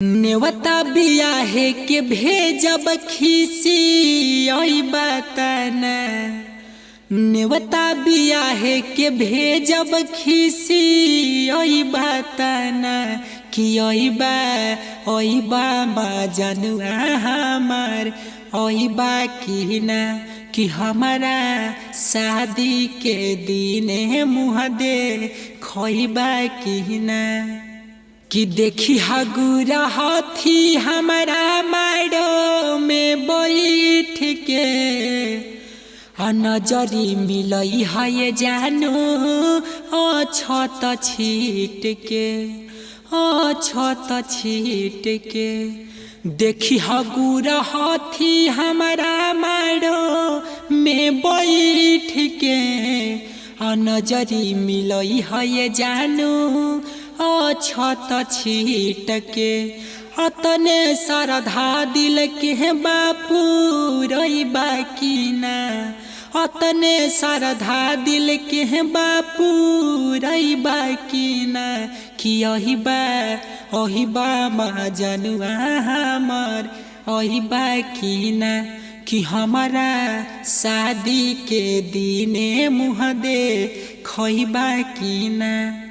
नेवता बियाहे के भेजब खीसी आई बताना। नेवता बियाहे के भेजब खीसी आई बताना कि अइबा माँ जनुआ हमार अइबा की ना कि हमारा शादी के दिन मुँह दे खइबा की ना। कि देखी हगुरा हाथी हमारा मारो में बैठ के नजरी मिलई है जानो छत छीट के छत छीट के। देखी हगुरा हाथी हमारा मारो में बैठ के नजरी मिलई है जानो छत छीट के। अतने श्रद्धा दिल के बापू रही बाकी ना। अतने श्रद्धा दिल के बापू रही बाकी ना कि अहिबा माँ जनुआ हमार अहिबा की ना कि हमारा शादी के दिन मुँह दे खइबा की ना।